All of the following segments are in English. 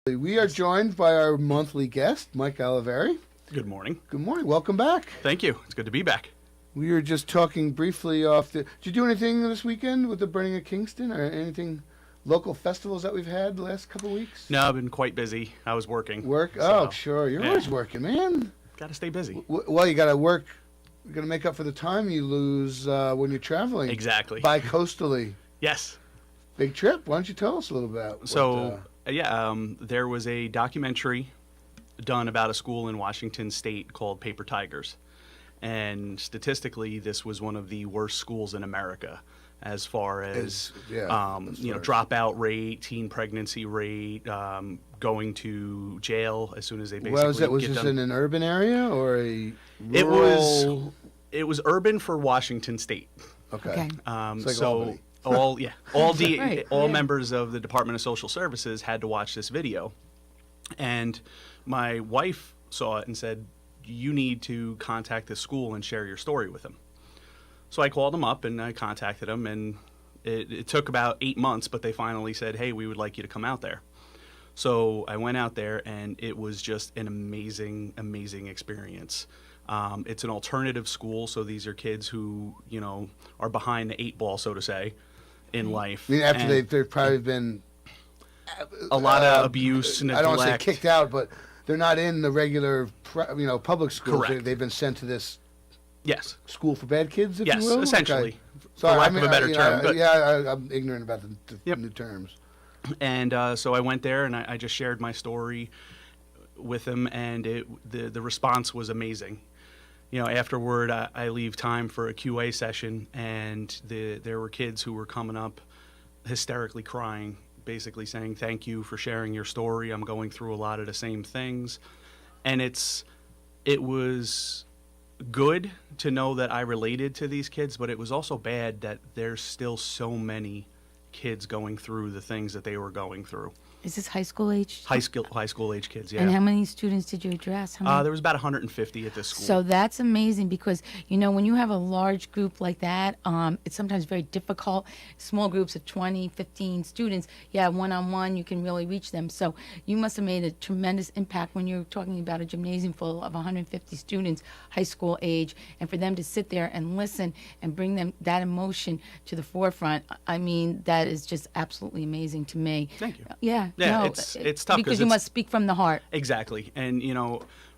We are joined by our monthly guest, Mike Oliveri. Good morning. Good morning. Welcome back. Thank you. It's good to be back. We were just talking briefly off the... Did you do anything this weekend with the burning of Kingston or anything, local festivals that we've had the last couple of weeks? No, I've been quite busy. I was working. Work? So, Oh, sure. You're always working, man. Got to stay busy. Well, you got to work. You got to make up for the time you lose when you're traveling. Exactly. Bi-coastally. Yes. Big trip. Why don't you tell us a little about there was a documentary done about a school in Washington State called Paper Tigers. And statistically, this was one of the worst schools in America as far as dropout rate, teen pregnancy rate, going to jail as soon as they basically was this in an urban area or a rural? It was urban for Washington State. Okay. It's like so Albany. all members of the Department of Social Services had to watch this video, and my wife saw it and said, "You need to contact this school and share your story with them." So I called them up and I contacted them, and it took about 8 months, but they finally said, "Hey, we would like you to come out there." So I went out there, and it was just an amazing, amazing experience. It's an alternative school, so these are kids who, are behind the 8 ball, so to say, in life. I mean, after they've probably been a lot of abuse, neglect. I don't want to say kicked out, but they're not in the regular, public schools. Correct. They've been sent to this school for bad kids, if yes, you will? essentially. Okay. For lack of a better term. I'm ignorant about the new terms. And so I went there, and I just shared my story with them, and the response was amazing. Afterward, I leave time for a QA session, and there were kids who were coming up hysterically crying, basically saying, "Thank you for sharing your story. I'm going through a lot of the same things." And it was good to know that I related to these kids, but it was also bad that there's still so many kids going through the things that they were going through. Is this high school age? High school age kids, yeah. And how many students did you address? There was about 150 at this school. So that's amazing because, when you have a large group like that, it's sometimes very difficult. Small groups of 20, 15 students, one-on-one, you can really reach them. So you must have made a tremendous impact when you're talking about a gymnasium full of 150 students, high school age, and for them to sit there and listen and bring them that emotion to the forefront. I mean, that is just absolutely amazing to me. Thank you. Yeah, it's tough because you must speak from the heart. Exactly. And,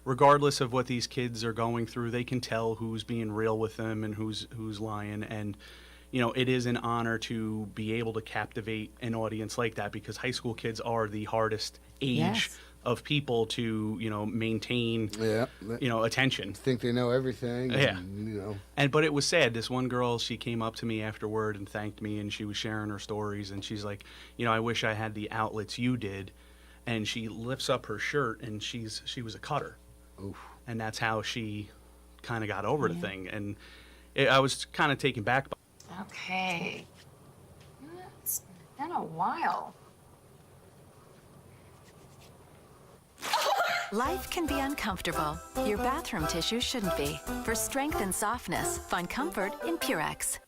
regardless of what these kids are going through, they can tell who's being real with them and who's lying. And, it is an honor to be able to captivate an audience like that because high school kids are the hardest age of people to, maintain, attention. Think they know everything. Yeah. But it was sad. This one girl, she came up to me afterward and thanked me, and she was sharing her stories, and she's like, "I wish I had the outlets you did." And she lifts up her shirt, and she was a cutter. Oof. And that's how she kind of got over the thing. And I was kind of taken back by. Okay. It's been a while. Life can be uncomfortable. Your bathroom tissue shouldn't be. For strength and softness, find comfort in Purex.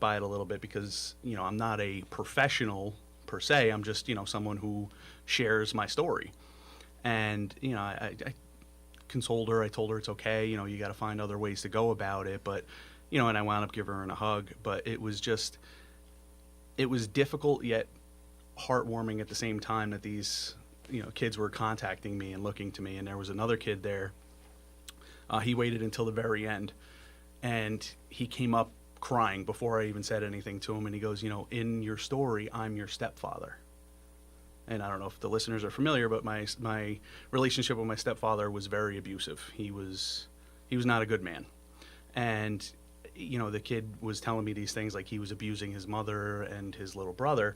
By it a little bit because, I'm not a professional per se. I'm just, someone who shares my story. And, I consoled her. I told her it's okay. You got to find other ways to go about it. But, and I wound up giving her a hug. But it was difficult yet heartwarming at the same time that these, kids were contacting me and looking to me. And there was another kid there. He waited until the very end. And he came up crying before I even said anything to him. And he goes, "In your story, I'm your stepfather." And I don't know if the listeners are familiar, but my relationship with my stepfather was very abusive. He was not a good man. And, the kid was telling me these things like he was abusing his mother and his little brother.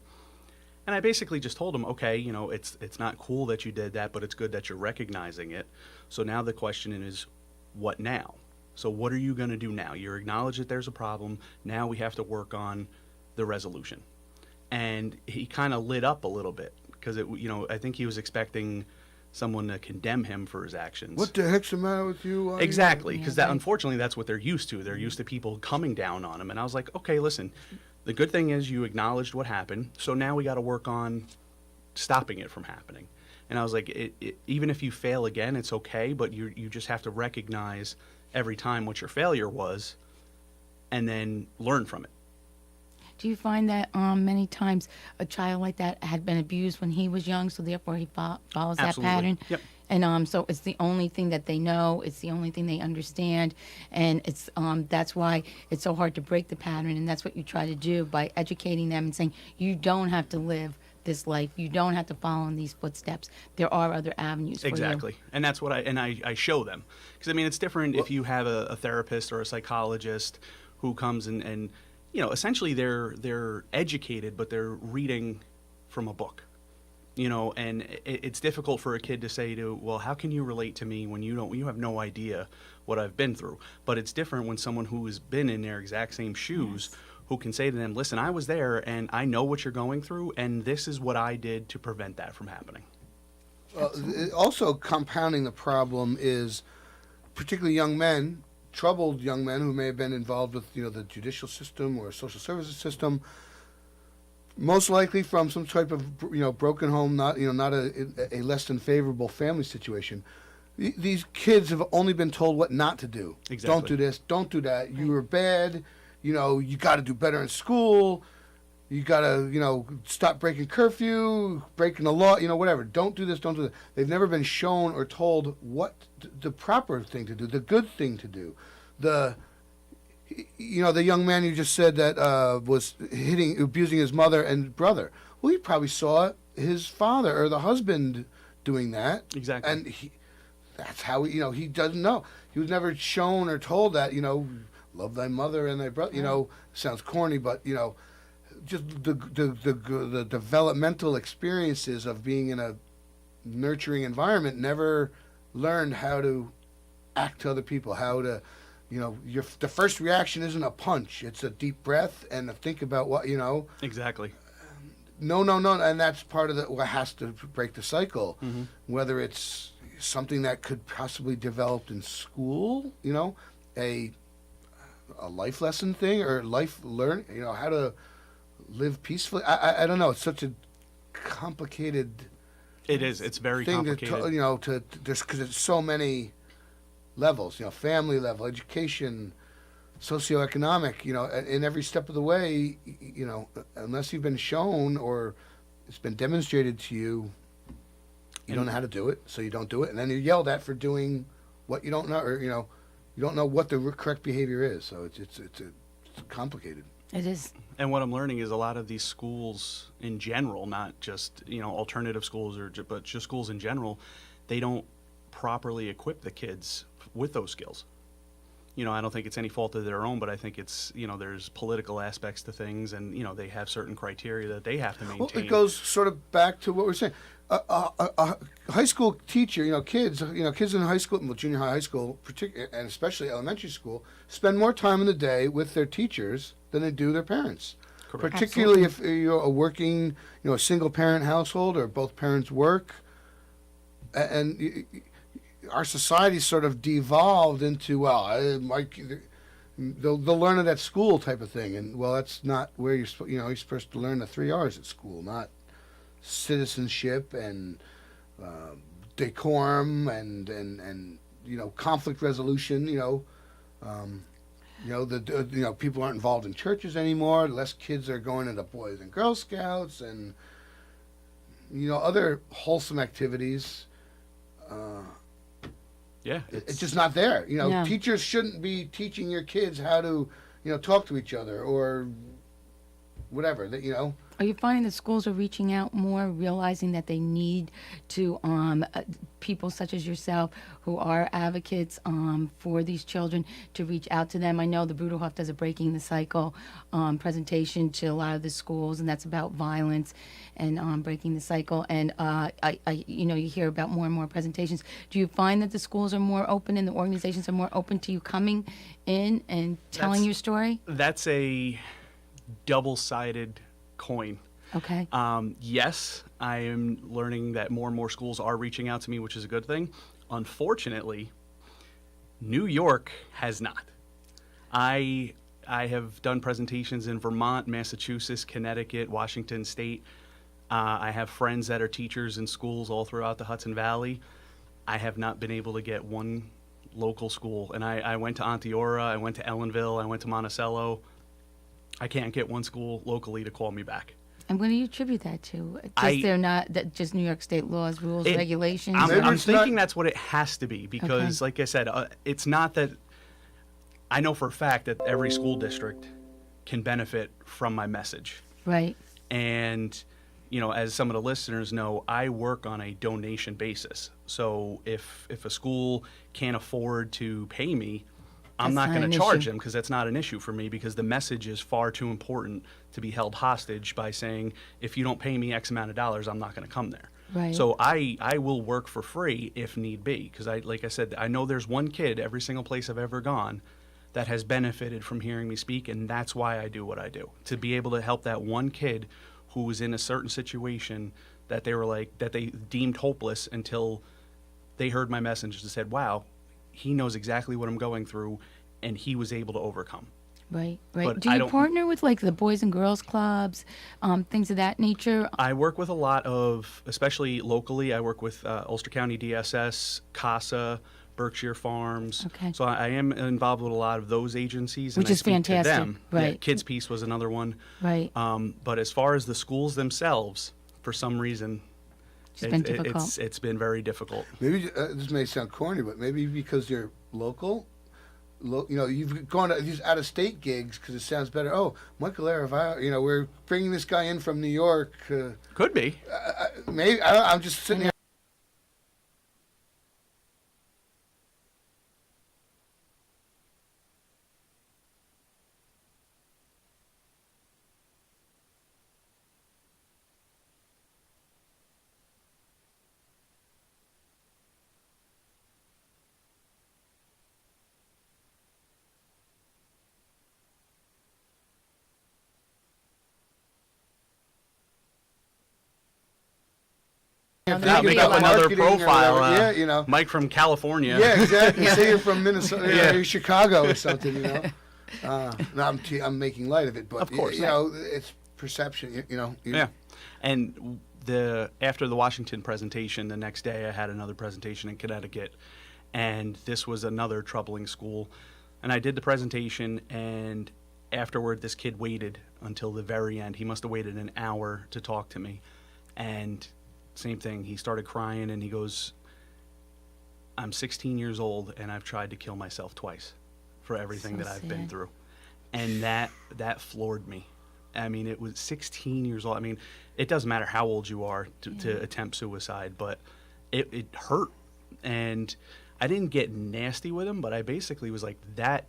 And I basically just told him, okay, it's not cool that you did that, but it's good that you're recognizing it. So now the question is, what now? So what are you going to do now? You acknowledge that there's a problem. Now we have to work on the resolution. And he kind of lit up a little bit because I think he was expecting someone to condemn him for his actions. What the heck's the matter with you? Why Exactly, because Yeah, right. unfortunately that's what they're used to. They're used to people coming down on them. And I was like, okay, listen, the good thing is you acknowledged what happened, so now we got to work on stopping it from happening. And I was like, even if you fail again, it's okay, but you just have to recognize every time what your failure was, and then learn from it. Do you find that many times a child like that had been abused when he was young, so therefore he follows that Absolutely. pattern? Yep. And so it's the only thing that they know, it's the only thing they understand, and it's that's why it's so hard to break the pattern, and that's what you try to do by educating them and saying, you don't have to live this life, you don't have to follow in these footsteps. There are other avenues for you. Exactly. And that's what I show them. Because, I mean, it's different if you have a therapist or a psychologist who comes and essentially they're educated, but they're reading from a book. And it's difficult for a kid to say well, how can you relate to me when you have no idea what I've been through? But it's different when someone who has been in their exact same shoes who can say to them, listen, I was there and I know what you're going through, and this is what I did to prevent that from happening. Also compounding the problem is particularly young men, troubled young men who may have been involved with the judicial system or social services system, most likely from some type of broken home, not a less than favorable family situation. These kids have only been told what not to do. Exactly. Don't do this, don't do that. You were bad. You got to do better in school. You got to, stop breaking curfew, breaking the law, whatever. Don't do this, don't do that. They've never been shown or told what the proper thing to do, the good thing to do. The young man you just said that was abusing his mother and brother. Well, he probably saw his father or the husband doing that. Exactly. And that's how, he doesn't know. He was never shown or told that, love thy mother and thy brother, sounds corny, but, just the developmental experiences of being in a nurturing environment, never learned how to act to other people, how to, the first reaction isn't a punch, it's a deep breath and a think about what, Exactly. No, and that's part of what has to break the cycle, whether it's something that could possibly develop in school, a life lesson thing or life learn, how to live peacefully. I don't know. It's such a complicated. It is. It's very thing complicated. to there's because it's so many levels. Family level, education, socioeconomic. In every step of the way. Unless you've been shown or it's been demonstrated to you, you don't know how to do it, so you don't do it, and then you're yelled at for doing what you don't know, or you don't know what the correct behavior is. So it's complicated. It is. And what I'm learning is a lot of these schools in general, not just alternative schools but just schools in general, they don't properly equip the kids with those skills. I don't think it's any fault of their own, but I think it's there's political aspects to things, and they have certain criteria that they have to maintain. Well, it goes sort of back to what we're saying. A high school teacher, kids in high school, junior high school, and especially elementary school, spend more time in the day with their teachers than they do their parents. Correct. Particularly if you're a working, a single parent household or both parents work, and our society sort of devolved into they'll learn it at school type of thing, and that's not where you're supposed to learn the 3 R's at school, not citizenship and decorum and conflict resolution. People aren't involved in churches anymore. Less kids are going into Boys and Girl Scouts and other wholesome activities. Yeah, it's just not there. Yeah. Teachers shouldn't be teaching your kids how to talk to each other or whatever. Are you finding that schools are reaching out more, realizing that they need to people such as yourself who are advocates for these children to reach out to them? I know the Bruderhof does a Breaking the Cycle presentation to a lot of the schools, and that's about violence and breaking the cycle. And you hear about more and more presentations. Do you find that the schools are more open and the organizations are more open to you coming in and telling your story? That's a double-sided coin. Okay. Yes, I am learning that more and more schools are reaching out to me, which is a good thing. Unfortunately, New York has not. I have done presentations in Vermont, Massachusetts, Connecticut, Washington State. I have friends that are teachers in schools all throughout the Hudson Valley. I have not been able to get one local school. And I went to Onteora, I went to Ellenville, I went to Monticello. I can't get one school locally to call me back. And what do you attribute that to? I- Just they're not that just New York State laws, rules, regulations. Maybe I'm it's thinking not- that's what it has to be because, Okay. like I said, it's not that. I know for a fact that every school district can benefit from my message. Right. And, as some of the listeners know, I work on a donation basis. So if a school can't afford to pay me, I'm That's not not going an to charge issue. them because that's not an issue for me because the message is far too important to be held hostage by saying, if you don't pay me X amount of dollars, I'm not going to come there. Right. So I will work for free if need be because like I said, I know there's one kid every single place I've ever gone that has benefited from hearing me speak, and that's why I do what I do, to be able to help that one kid who was in a certain situation that they deemed hopeless until they heard my message and said, wow, he knows exactly what I'm going through, and he was able to overcome. Right. But Do I you don't- partner with like the Boys and Girls Clubs, things of that nature? I work with a lot of, especially locally, I work with Ulster County DSS, CASA, Berkshire Farms. Okay. So I am involved with a lot of those agencies. Which and I is speak to fantastic, them. Yeah, right. Kids Peace was another one. Right. But as far as the schools themselves, for some reason, It's been difficult. it's been very difficult. Maybe this may sound corny, but maybe because you're local, you've gone to these out-of-state gigs because it sounds better. Oh, Michael Arevalo, we're bringing this guy in from New York. Could be. Maybe I'm just sitting here. I'll make about up another marketing or profile. whatever. Yeah, Mike from California. Yeah, exactly. Say you're from Minnesota, Yeah. or Chicago or something. No, I'm making light of it, but Of course. it's perception. Yeah. And after the Washington presentation, the next day I had another presentation in Connecticut, and this was another troubling school. And I did the presentation, and afterward, this kid waited until the very end. He must have waited an hour to talk to me. And same thing, he started crying, and he goes, I'm 16 years old, and I've tried to kill myself twice for everything So that I've been sad. through. And that floored me. I mean, it was 16 years old. I mean, it doesn't matter how old you are to attempt suicide, but it hurt. And I didn't get nasty with him, but I basically was like, that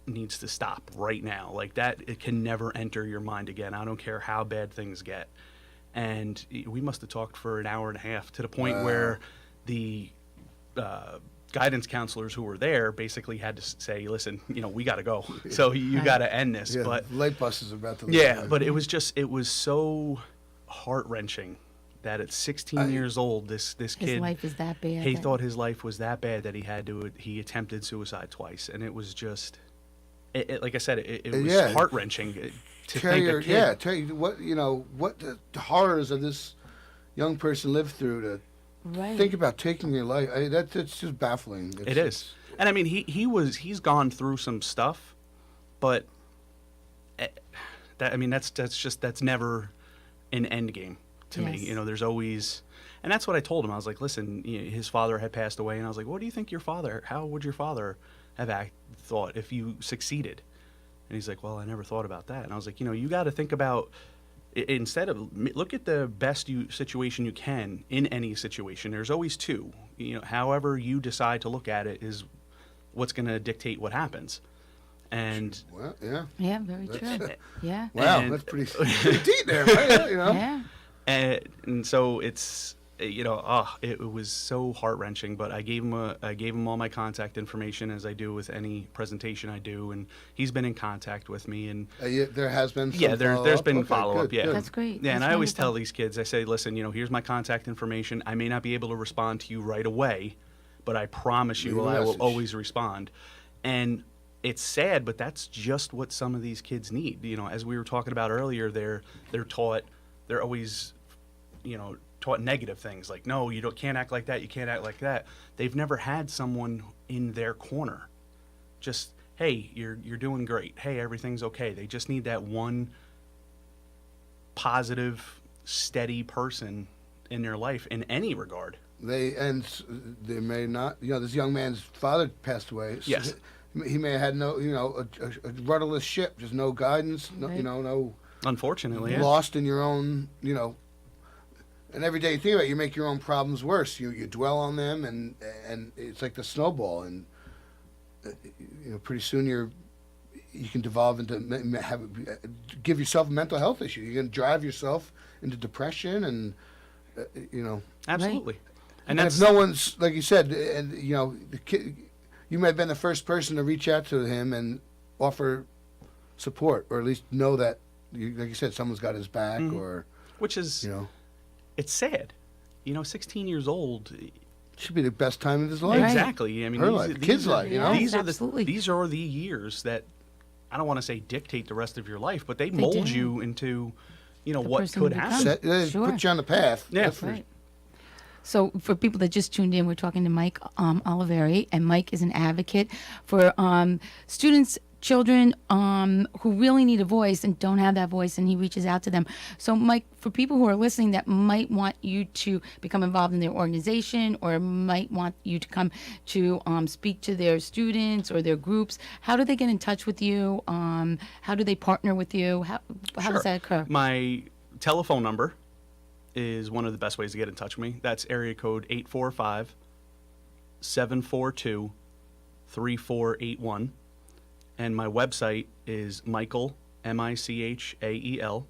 needs to stop right now. Like that, it can never enter your mind again. I don't care how bad things get. And we must have talked for an hour and a half to the point where the guidance counselors who were there basically had to say, listen, we got to go. So you got to end this. Yeah, But light bus is about to leave. yeah, but it was so heart-wrenching that at 16 years old, this kid, His life is that bad. he that- thought his life was that bad that he attempted suicide twice. And it was just, like I said, it was Yeah. heart-wrenching to think a kid. tell you what the horrors of this young person lived through to Right. think about taking your life. That's just baffling. It is. And I mean, he's gone through some stuff, but that's never an end game to me. Yes. There's always, and that's what I told him. I was like, listen, his father had passed away, and I was like, what do you think how would your father have thought if you succeeded? And he's like, well, I never thought about that. And I was like, you got to think about, instead of, look at the best situation you can in any situation. There's always two. However you decide to look at it is what's going to dictate what happens. And Well, yeah. Yeah, very true. Yeah. Wow, And- that's pretty deep there, right? Yeah. and so it's it was so heart-wrenching, but I gave him all my contact information, as I do with any presentation I do, and he's been in contact with me. And there has been some there's follow-up? been Okay, follow-up. good, Yeah, good. That's great. Yeah, and That's I always wonderful. tell these kids, I say, listen, here's my contact information. I may not be able to respond to you right away, but I promise you, Leave a I will message. always respond. And it's sad, but that's just what some of these kids need. As we were talking about earlier, they're always, taught negative things like, no, can't act like that, you can't act like that. They've never had someone in their corner. Just, hey, you're doing great. Hey, everything's okay. They just need that one positive, steady person in their life in any regard. They may not. This young man's father passed away. So Yes. he may have had no, a rudderless ship, just no guidance, no, Right. no Unfortunately, yeah. lost in your own, and every day you think about it, you make your own problems worse. You dwell on them, and it's like the snowball, and pretty soon you can devolve into give yourself a mental health issue. You can drive yourself into depression, and Absolutely. And And that's if no one's, like you said, and the kid, you may have been the first person to reach out to him and offer support, or at least know that, like you said, someone's got his back, or which is it's sad. 16 years old. should be the best time of his life. Right. Exactly. I mean, Her life, kid's life, These are absolutely. these are the years that I don't want to say dictate the rest of your life, but they mold do. you into what person could you happen. become. Sure. Put you on the path. Yeah. That's for- Right. So for people that just tuned in, we're talking to Mike Oliveri, and Mike is an advocate for students, children who really need a voice and don't have that voice, and he reaches out to them. So Mike, for people who are listening that might want you to become involved in their organization, or might want you to come to speak to their students or their groups, how do they get in touch with you? How do they partner with you? How Sure. does that occur? My telephone number is one of the best ways to get in touch with me. That's area code 845-742-3481. And my website is Michael, Michael,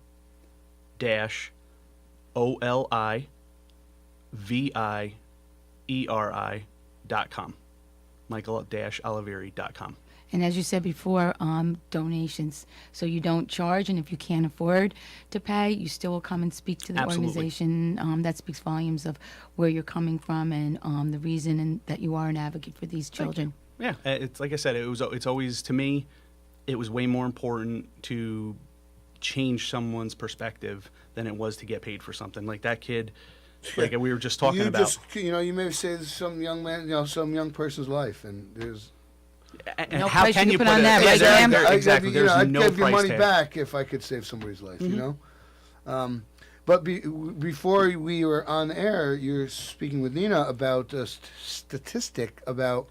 OLIVIERI.com. Michael-Oliveri.com. And as you said before, donations. So you don't charge, and if you can't afford to pay, you still will come and speak to the Absolutely. organization. That speaks volumes of where you're coming from, and the reason and that you are an advocate for these children. Yeah, it's like I said, it's always, to me, it was way more important to change someone's perspective than it was to get paid for something. Like that kid, like we were just talking about. You may save some young man, some young person's life, and there's. And No how price can you you can put put on it? that, Yeah, right, there- Graham? there- exactly. There's I'd no give you price money tag. back if I could save somebody's life. But before we were on air, you were speaking with Nina about a statistic about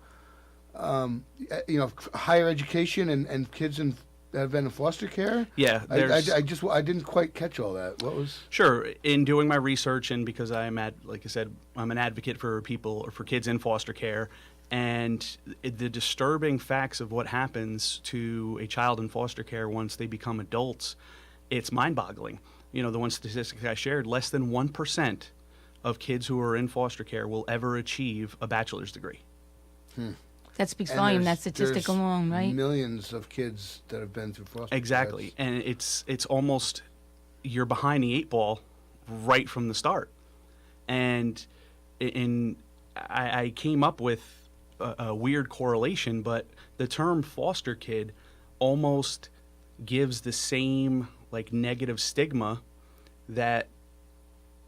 higher education and kids that have been in foster care. Yeah, I didn't quite catch all that. What was? Sure. In doing my research, and because like I said, I'm an advocate for people or for kids in foster care, and the disturbing facts of what happens to a child in foster care once they become adults, it's mind-boggling. The one statistic I shared, less than 1% of kids who are in foster care will ever achieve a bachelor's degree. That speaks And volume. That there's statistic alone, right? Millions of kids that have been through foster care. Exactly. And it's almost, you're behind the eight ball right from the start. And I came up with a weird correlation, but the term foster kid almost gives the same negative stigma that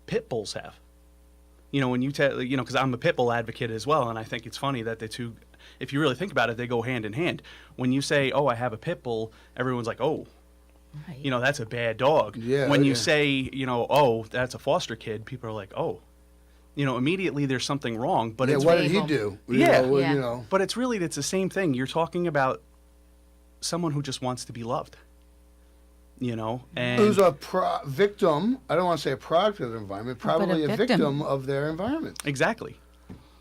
pit bulls have. When you tell, because I'm a pit bull advocate as well, and I think it's funny that the two, if you really think about it, they go hand in hand. When you say, oh, I have a pit bull, everyone's like, oh, Right. that's a bad dog. Yeah, when you yeah. say, oh, that's a foster kid, people are like, oh, immediately there's something wrong. But it's what did he evil. do? Yeah. Yeah. But it's the same thing. You're talking about someone who just wants to be loved. And Who's a victim? I don't want to say a product of their environment. Probably a victim. victim of their environment. exactly.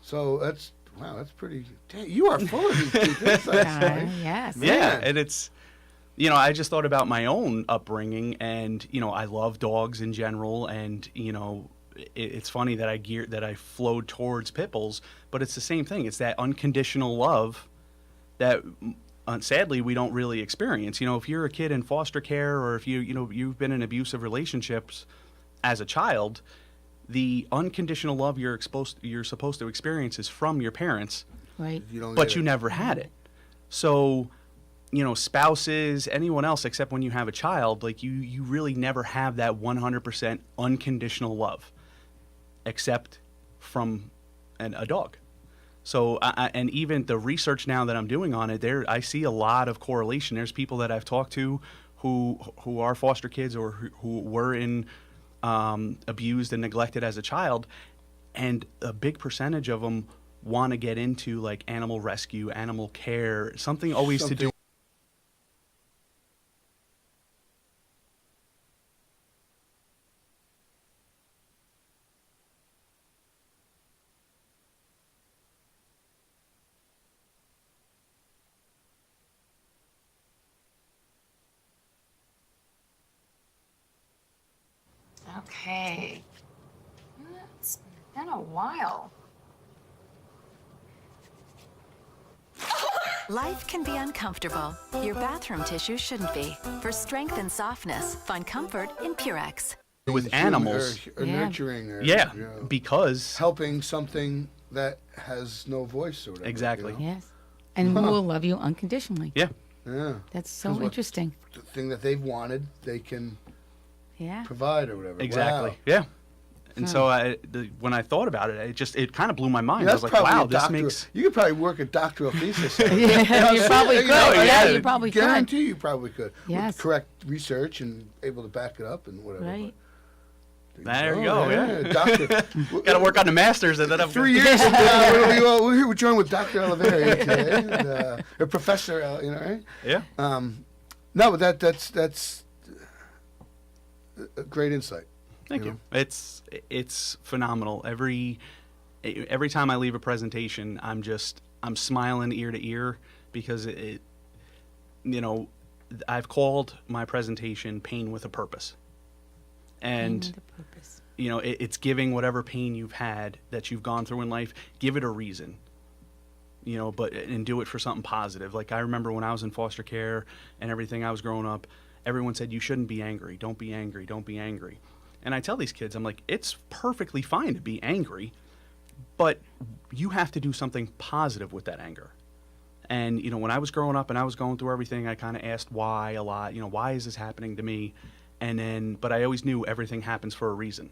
So that's pretty. Dang, you are full of these deep insights. Yes. Yeah, and it's, I just thought about my own upbringing, and I love dogs in general, and it's funny that I flowed towards pit bulls, but it's the same thing. It's that unconditional love that sadly we don't really experience. You know, if you're a kid in foster care, or if you've been in abusive relationships as a child, the unconditional love you're supposed to experience is from your parents, Right. but you never had it. So, you know, spouses, anyone else except when you have a child, like you really never have that 100% unconditional love, except from a dog. So, and even the research now that I'm doing on it, I see a lot of correlation. There's people that I've talked to who are foster kids, or who were in abused and neglected as a child, and a big percentage of them want to get into like animal rescue, animal care, something always to do. Okay. It's been a while. Life can be uncomfortable. Your bathroom tissue shouldn't be. For strength and softness, find comfort in Purex. With animals, or Yeah. nurturing, or, yeah, you know, because helping something that has no voice or whatever. Exactly. You know? Yes. And we will love you unconditionally. yeah, Yeah. That's so 'Cause what- interesting. The thing that they've wanted, they can Yeah. provide or whatever. exactly, Wow. yeah. And so when I thought about it, it kind of blew my mind. Yeah, I was that's like, probably wow, a this doctoral. makes You could probably work a doctoral thesis. Yeah, you probably could. yeah, Yeah, you probably could. Guarantee you probably could. Yes. With correct research and able to back it up and whatever. Right. but There you go, yeah. Doctor. got to work on the masters, and then I'm 3 years. We're joined with Dr. Oliveira today, and, or Professor, you know, right? Yeah, No, but that's a great insight. thank you. It's phenomenal. Every time I leave a presentation, I'm smiling ear to ear, because I've called my presentation "Pain with a Purpose," and The purpose. it's giving whatever pain you've had that you've gone through in life, give it a reason, and do it for something positive. Like, I remember when I was in foster care and everything, I was growing up, everyone said, you shouldn't be angry. Don't be angry. Don't be angry. And I tell these kids, I'm like, it's perfectly fine to be angry, but you have to do something positive with that anger. And, when I was growing up and I was going through everything, I kind of asked why a lot, why is this happening to me? But I always knew everything happens for a reason.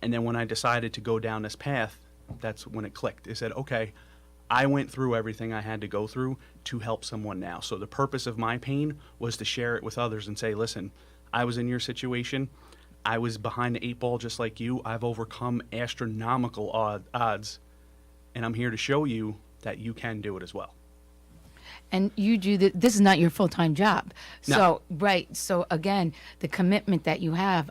And then when I decided to go down this path, that's when it clicked. It said, okay, I went through everything I had to go through to help someone now. So the purpose of my pain was to share it with others and say, listen, I was in your situation. I was behind the 8 ball just like you. I've overcome astronomical odds, and I'm here to show you that you can do it as well. And you do this is not your full-time job. No. So, right. So again, the commitment that you have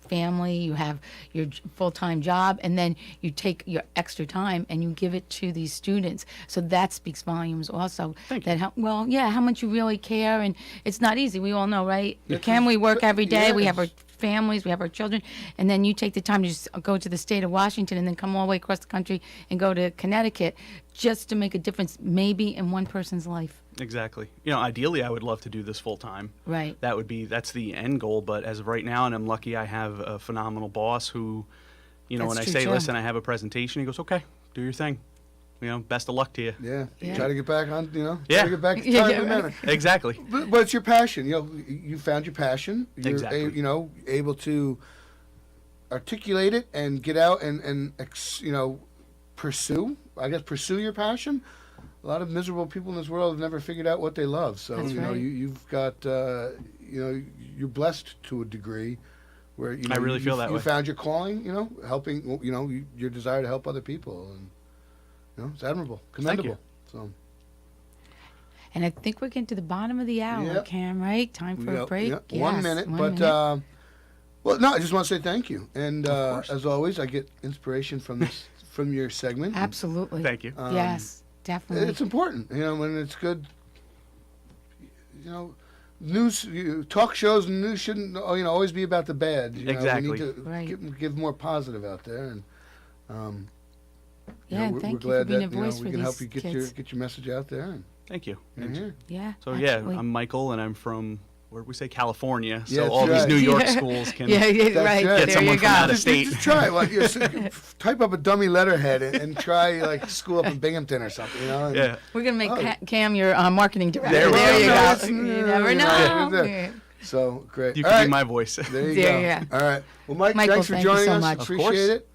family, you have your full-time job, and then you take your extra time and you give it to these students. So that speaks volumes also. Thank you. How much you really care. And it's not easy. We all know, right? We work every day. We have our families, we have our children, and then you take the time to just go to the state of Washington and then come all the way across the country and go to Connecticut just to make a difference maybe in one person's life. Exactly. Ideally, I would love to do this full time. Right. That's the end goal. But as of right now, and I'm lucky, I have a phenomenal boss who, when I true, say, too. listen, I have a presentation, he goes, okay, do your thing. Best of luck to you. Yeah. Yeah. Try to get back on, Yeah. Try to get back to Yeah, time yeah, and right. manner. Exactly. But it's your passion. You found your passion. You're Exactly. Able to articulate it and get out and pursue. I guess pursue your passion. A lot of miserable people in this world have never figured out what they love. So That's right. you've got you're blessed to a degree where I really feel that you way. found your calling. Helping. Your desire to help other people, and it's admirable, commendable. So. And I think we're getting to the bottom of the hour, Yep. Cam, right? Time for a break? Yeah, Yes, 1 minute. 1 But, minute. well, no, I just want to say thank you. And course. as always, I get inspiration from this, from your segment. Absolutely. Thank you. Yes, definitely. It's important, when it's good, talk shows and news shouldn't always be about the bad. You know, Exactly. we need to Right. give more positive out there, and Yeah, we're thank you for glad being that a voice we for can help these you kids. get your message out there. And Thank you. you're here. Yeah. So absolutely. yeah, I'm Michael, and I'm from where did we say California. So Yeah, all that's these right. New York schools can. Yeah, That's right. right. There Get someone you from out go. of state. Just try type up a dummy letterhead and try like school up in Binghamton or something. You know. And, Yeah. We're gonna make Cam your marketing director. There we There you go. go. It's, You never you know. know, Yeah. So great. You All can right. be my voice. There you There go. you go. All right. Well, Mike, Michael, thanks for thank you joining so us. much. Of Appreciate course. it.